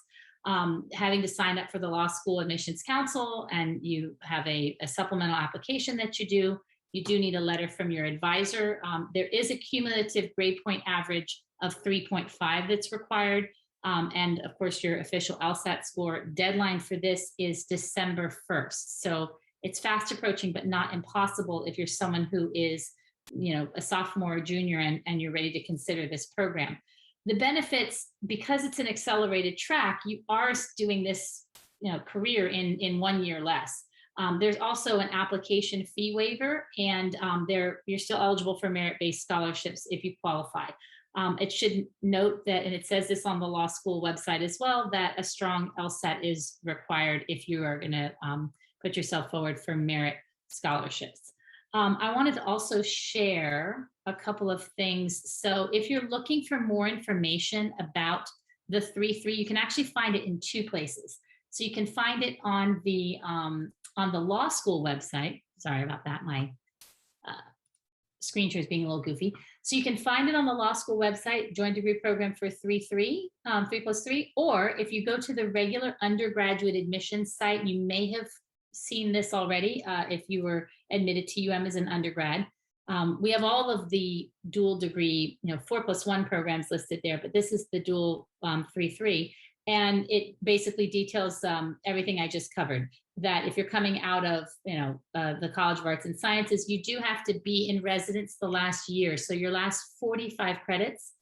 having to sign up for the Law School Admissions Council, and you have a supplemental application that you do. You do need a letter from your advisor. There is a cumulative grade point average of 3.5 that's required. And of course, your official LSAT score. Deadline for this is December 1st. So it's fast approaching, but not impossible if you're someone who is, you know, a sophomore or junior and you're ready to consider this program. The benefits, because it's an accelerated track, you are doing this, you know, career in 1 year less. There's also an application fee waiver, and you're still eligible for merit-based scholarships if you qualify. It should note that, and it says this on the law school website as well, that a strong LSAT is required if you are going to put yourself forward for merit scholarships. I wanted to also share a couple of things. So if you're looking for more information about the 3-3, you can actually find it in 2 places. So you can find it on the law school website. Sorry about that. My screen share is being a little goofy. So you can find it on the law school website, joint degree program for 3-3, 3+3, or if you go to the regular undergraduate admissions site, you may have seen this already if you were admitted to as an undergrad. We have all of the dual degree, 4+1 programs listed there, but this is the dual 3-3. And it basically details everything I just covered, that if you're coming out of, the College of Arts and Sciences, you do have to be in residence the last year. So your last 45 credits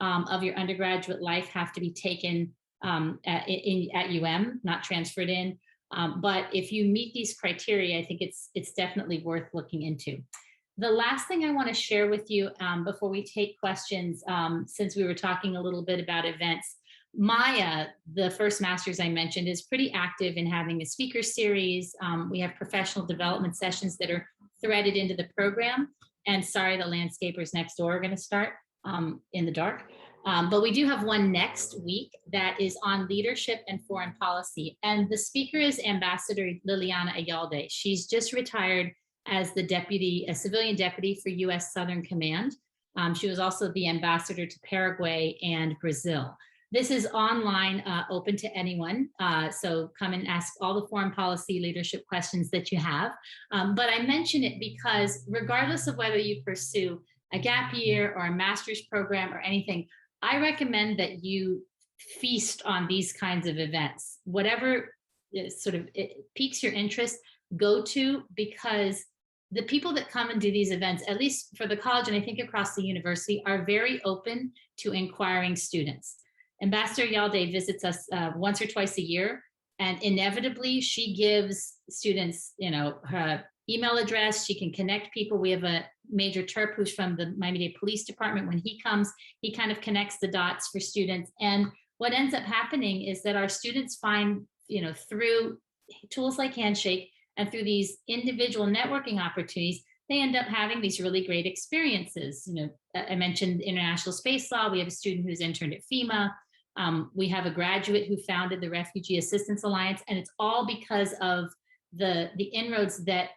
of your undergraduate life have to be taken at UM, not transferred in. But if you meet these criteria, I think it's definitely worth looking into. The last thing I want to share with you before we take questions, since we were talking a little bit about events, Maya, the first master's I mentioned, is pretty active in having a speaker series. We have professional development sessions that are threaded into the program. And sorry, the landscapers next door are going to start in the dark. But we do have one next week that is on leadership and foreign policy. And the speaker is Ambassador Liliana Ayalde. She's just retired as the deputy, a civilian deputy for U.S. Southern Command. She was also the ambassador to Paraguay and Brazil. This is online, open to anyone. So come and ask all the foreign policy leadership questions that you have. But I mention it because regardless of whether you pursue a gap year or a master's program or anything, I recommend that you feast on these kinds of events. Whatever sort of it piques your interest, go to, because the people that come and do these events, at least for the college and I think across the university, are very open to inquiring students. Ambassador Yalde visits us once or twice a year, and inevitably she gives students, her email address. She can connect people. We have a Major Terp who's from the Miami-Dade Police Department. When he comes, he kind of connects the dots for students. And what ends up happening is that our students find, through tools like Handshake and through these individual networking opportunities, they end up having these really great experiences. I mentioned international space law. We have a student who's interned at FEMA. We have a graduate who founded the Refugee Assistance Alliance, and it's all because of the inroads that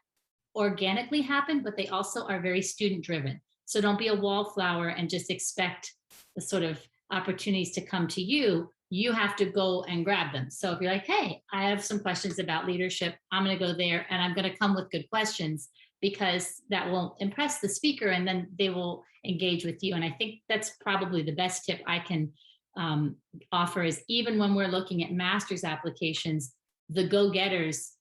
organically happen, but they also are very student driven. So don't be a wallflower and just expect the sort of opportunities to come to you. You have to go and grab them. So if you're like, hey, I have some questions about leadership, I'm going to go there and I'm going to come with good questions, because that will impress the speaker and then they will engage with you. And I think that's probably the best tip I can offer, is even when we're looking at master's applications, the go-getters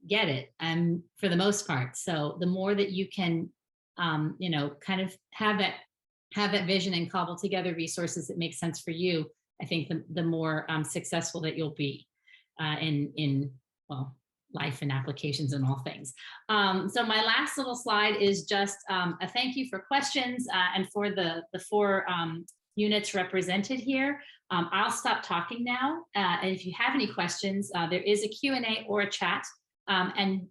get it, and for the most part. So the more that you can kind of have that vision and cobble together resources that make sense for you, I think the more successful that you'll be in life and applications and all things. So my last little slide is just a thank you for questions and for the four units represented here. I'll stop talking now. And if you have any questions, there is a Q&A or a chat.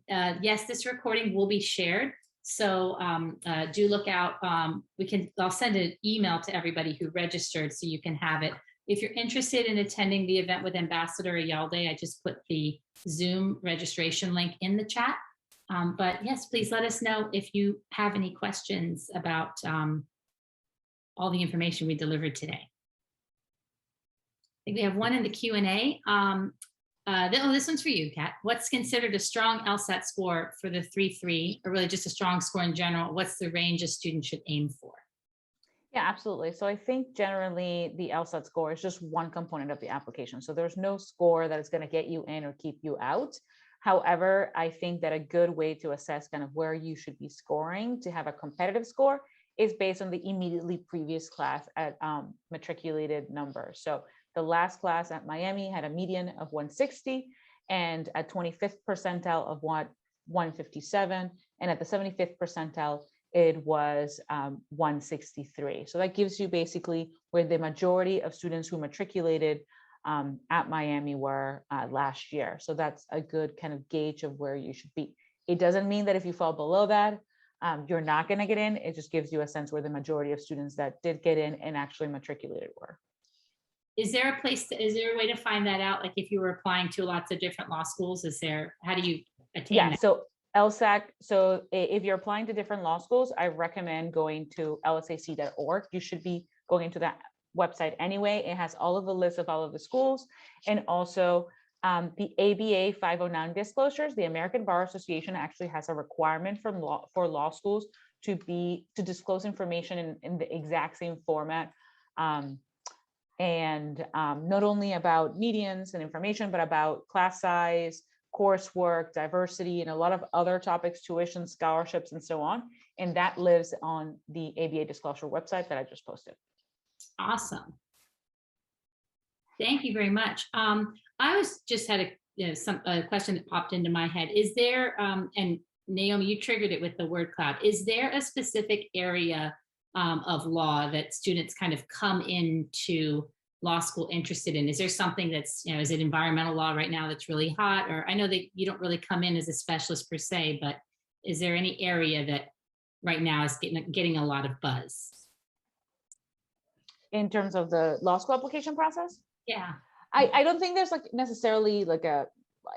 Yes, this recording will be shared. So do look out. I'll send an email to everybody who registered so you can have it. If you're interested in attending the event with Ambassador Ayalde, I just put the Zoom registration link in the chat. But yes, please let us know if you have any questions about all the information we delivered today. I think we have one in the Q&A. This one's for you, Kat. What's considered a strong LSAT score for the 3-3, or really just a strong score in general? What's the range a student should aim for? Yeah, absolutely. So I think generally the LSAT score is just one component of the application. So there's no score that is going to get you in or keep you out. However, I think that a good way to assess kind of where you should be scoring to have a competitive score is based on the immediately previous class at matriculated numbers. So the last class at Miami had a median of 160, and at 25th percentile of 157, and at the 75th percentile, it was 163. So that gives you basically where the majority of students who matriculated at Miami were last year. So that's a good kind of gauge of where you should be. It doesn't mean that if you fall below that, you're not going to get in. It just gives you a sense where the majority of students that did get in and actually matriculated were. Is there a way to find that out? Like if you were applying to lots of different law schools, how do you attain that? So LSAC, so if you're applying to different law schools, I recommend going to lsac.org. You should be going to that website anyway. It has all of the lists of all of the schools, and also the ABA 509 disclosures. The American Bar Association actually has a requirement for law schools to disclose information in the exact same format. And not only about medians and information, but about class size, coursework, diversity, and a lot of other topics, tuition, scholarships, and so on. And that lives on the ABA disclosure website that I just posted. Awesome. Thank you very much. I was just had a question that popped into my head. Is there, and Naomi, you triggered it with the word cloud. Is there a specific area of law that students kind of come into law school interested in? Is there something that's, is it environmental law right now that's really hot? Or I know that you don't really come in as a specialist per se, but is there any area that right now is getting a lot of buzz? In terms of the law school application process? Yeah. I don't think there's necessarily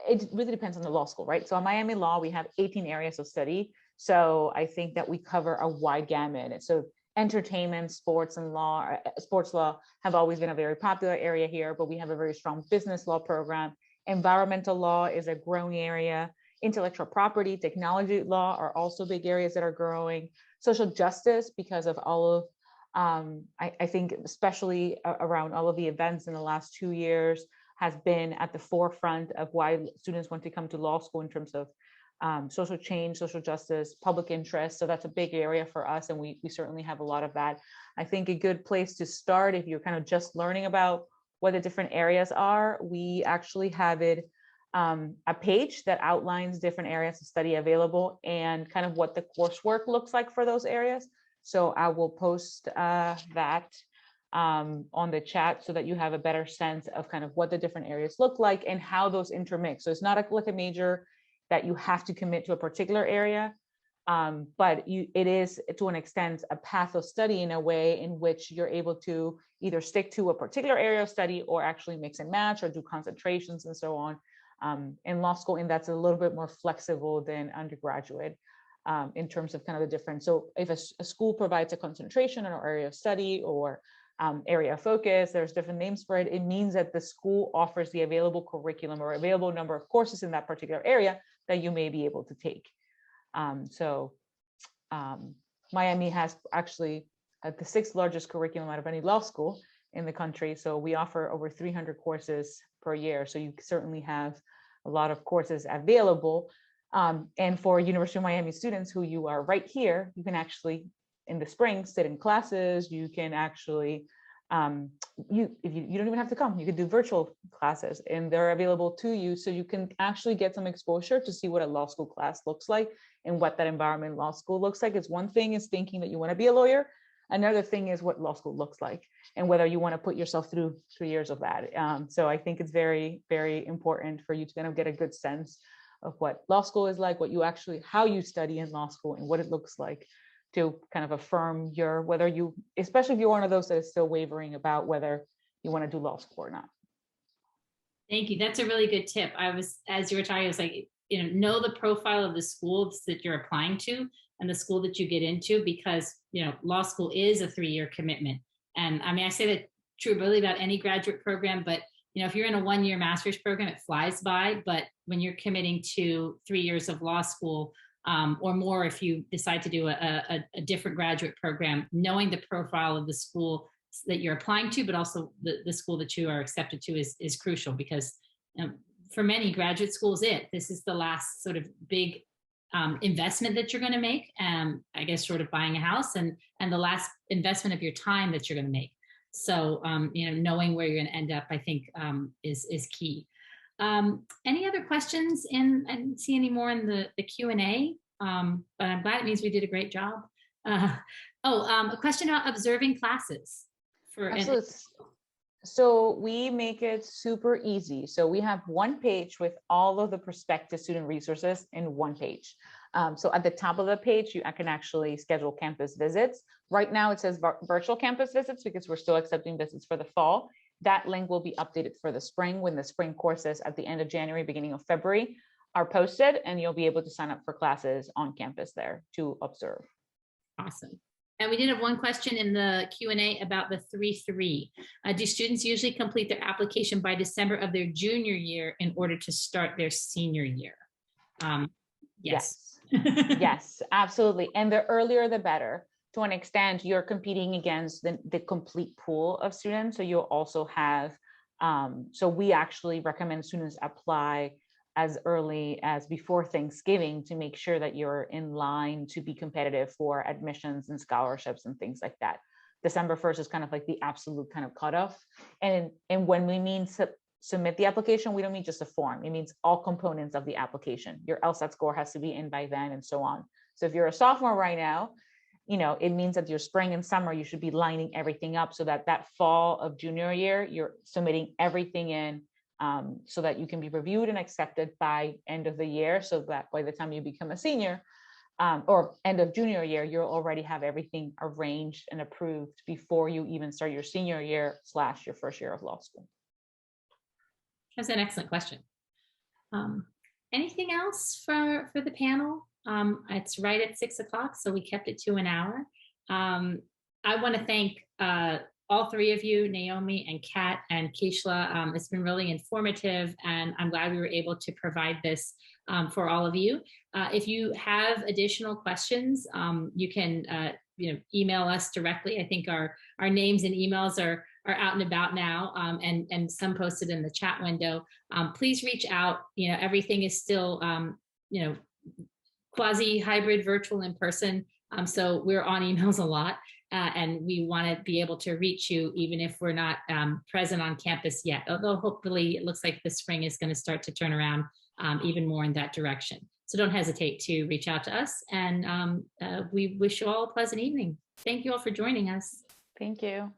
it really depends on the law school, right? So at Miami Law, we have 18 areas of study. So I think that we cover a wide gamut. So entertainment, sports law have always been a very popular area here, but we have a very strong business law program. Environmental law is a growing area. Intellectual property, technology law are also big areas that are growing. Social justice, because of all of I think especially around all of the events in the last 2 years, has been at the forefront of why students want to come to law school in terms of social change, social justice, public interest. So that's a big area for us, and we certainly have a lot of that. I think a good place to start, if you're kind of just learning about what the different areas are, we actually have a page that outlines different areas of study available and kind of what the coursework looks like for those areas. So I will post that on the chat so that you have a better sense of kind of what the different areas look like and how those intermix. So it's not like a major that you have to commit to a particular area, but it is to an extent a path of study in a way in which you're able to either stick to a particular area of study or actually mix and match or do concentrations and so on in law school. And that's a little bit more flexible than undergraduate. In terms of kind of the difference. So if a school provides a concentration or area of study or area of focus, there's different names for it. It means that the school offers the available curriculum or available number of courses in that particular area that you may be able to take. Miami has actually the 6th largest curriculum out of any law school in the country. So we offer over 300 courses per year. So you certainly have a lot of courses available. And for University of Miami students who you are right here, you can actually, in the spring, sit in classes. You can actually, you don't even have to come. You can do virtual classes, and they're available to you. So you can actually get some exposure to see what a law school class looks like and what that environment law school looks like. It's one thing is thinking that you want to be a lawyer. Another thing is what law school looks like and whether you want to put yourself through 3 years of that. So I think it's very, very important for you to kind of get a good sense of what law school is like, how you study in law school and what it looks like to kind of affirm especially if you're one of those that is still wavering about whether you want to do law school or not. Thank you. That's a really good tip. As you were talking, I was like, know the profile of the schools that you're applying to and the school that you get into, because, law school is a 3-year commitment. And I mean, I say that true really about any graduate program, but if you're in a 1-year master's program, it flies by. But when you're committing to 3 years of law school or more, if you decide to do a different graduate program, knowing the profile of the school that you're applying to, but also the school that you are accepted to is crucial, because for many graduate schools, this is the last sort of big investment that you're going to make. I guess short of buying a house, and the last investment of your time that you're going to make. So, knowing where you're going to end up, I think is key. Any other questions? I didn't see any more in the Q&A, but I'm glad it means we did a great job. A question about observing classes. So we make it super easy. So we have one page with all of the prospective student resources in one page. So at the top of the page, you can actually schedule campus visits. Right now it says virtual campus visits because we're still accepting visits for the fall. That link will be updated for the spring when the spring courses at the end of January, beginning of February are posted, and you'll be able to sign up for classes on campus there to observe. Awesome. And we did have one question in the Q&A about the 3-3. Do students usually complete their application by December of their junior year in order to start their senior year? Yes. Yes, absolutely. And the earlier, the better. To an extent, you're competing against the complete pool of students. So you'll also have, so we actually recommend students apply as early as before Thanksgiving to make sure that you're in line to be competitive for admissions and scholarships and things like that. December 1st is kind of like the absolute kind of cutoff. And when we mean submit the application, we don't mean just a form. It means all components of the application. Your LSAT score has to be in by then and so on. So if you're a sophomore right now, it means that your spring and summer, you should be lining everything up so that fall of junior year, you're submitting everything in so that you can be reviewed and accepted by end of the year, so that by the time you become a senior or end of junior year, you'll already have everything arranged and approved before you even start your senior year / your first year of law school. That's an excellent question. Anything else for the panel? It's right at 6 o'clock, so we kept it to an hour. I want to thank all three of you, Naomi and Kat and Keishla. It's been really informative, and I'm glad we were able to provide this for all of you. If you have additional questions, you can email us directly. I think our names and emails are out and about now, and some posted in the chat window. Please reach out. Everything is still quasi hybrid, virtual, in person. So we're on emails a lot, and we want to be able to reach you even if we're not present on campus yet. Although hopefully it looks like the spring is going to start to turn around even more in that direction. So don't hesitate to reach out to us, and we wish you all a pleasant evening. Thank you all for joining us. Thank you.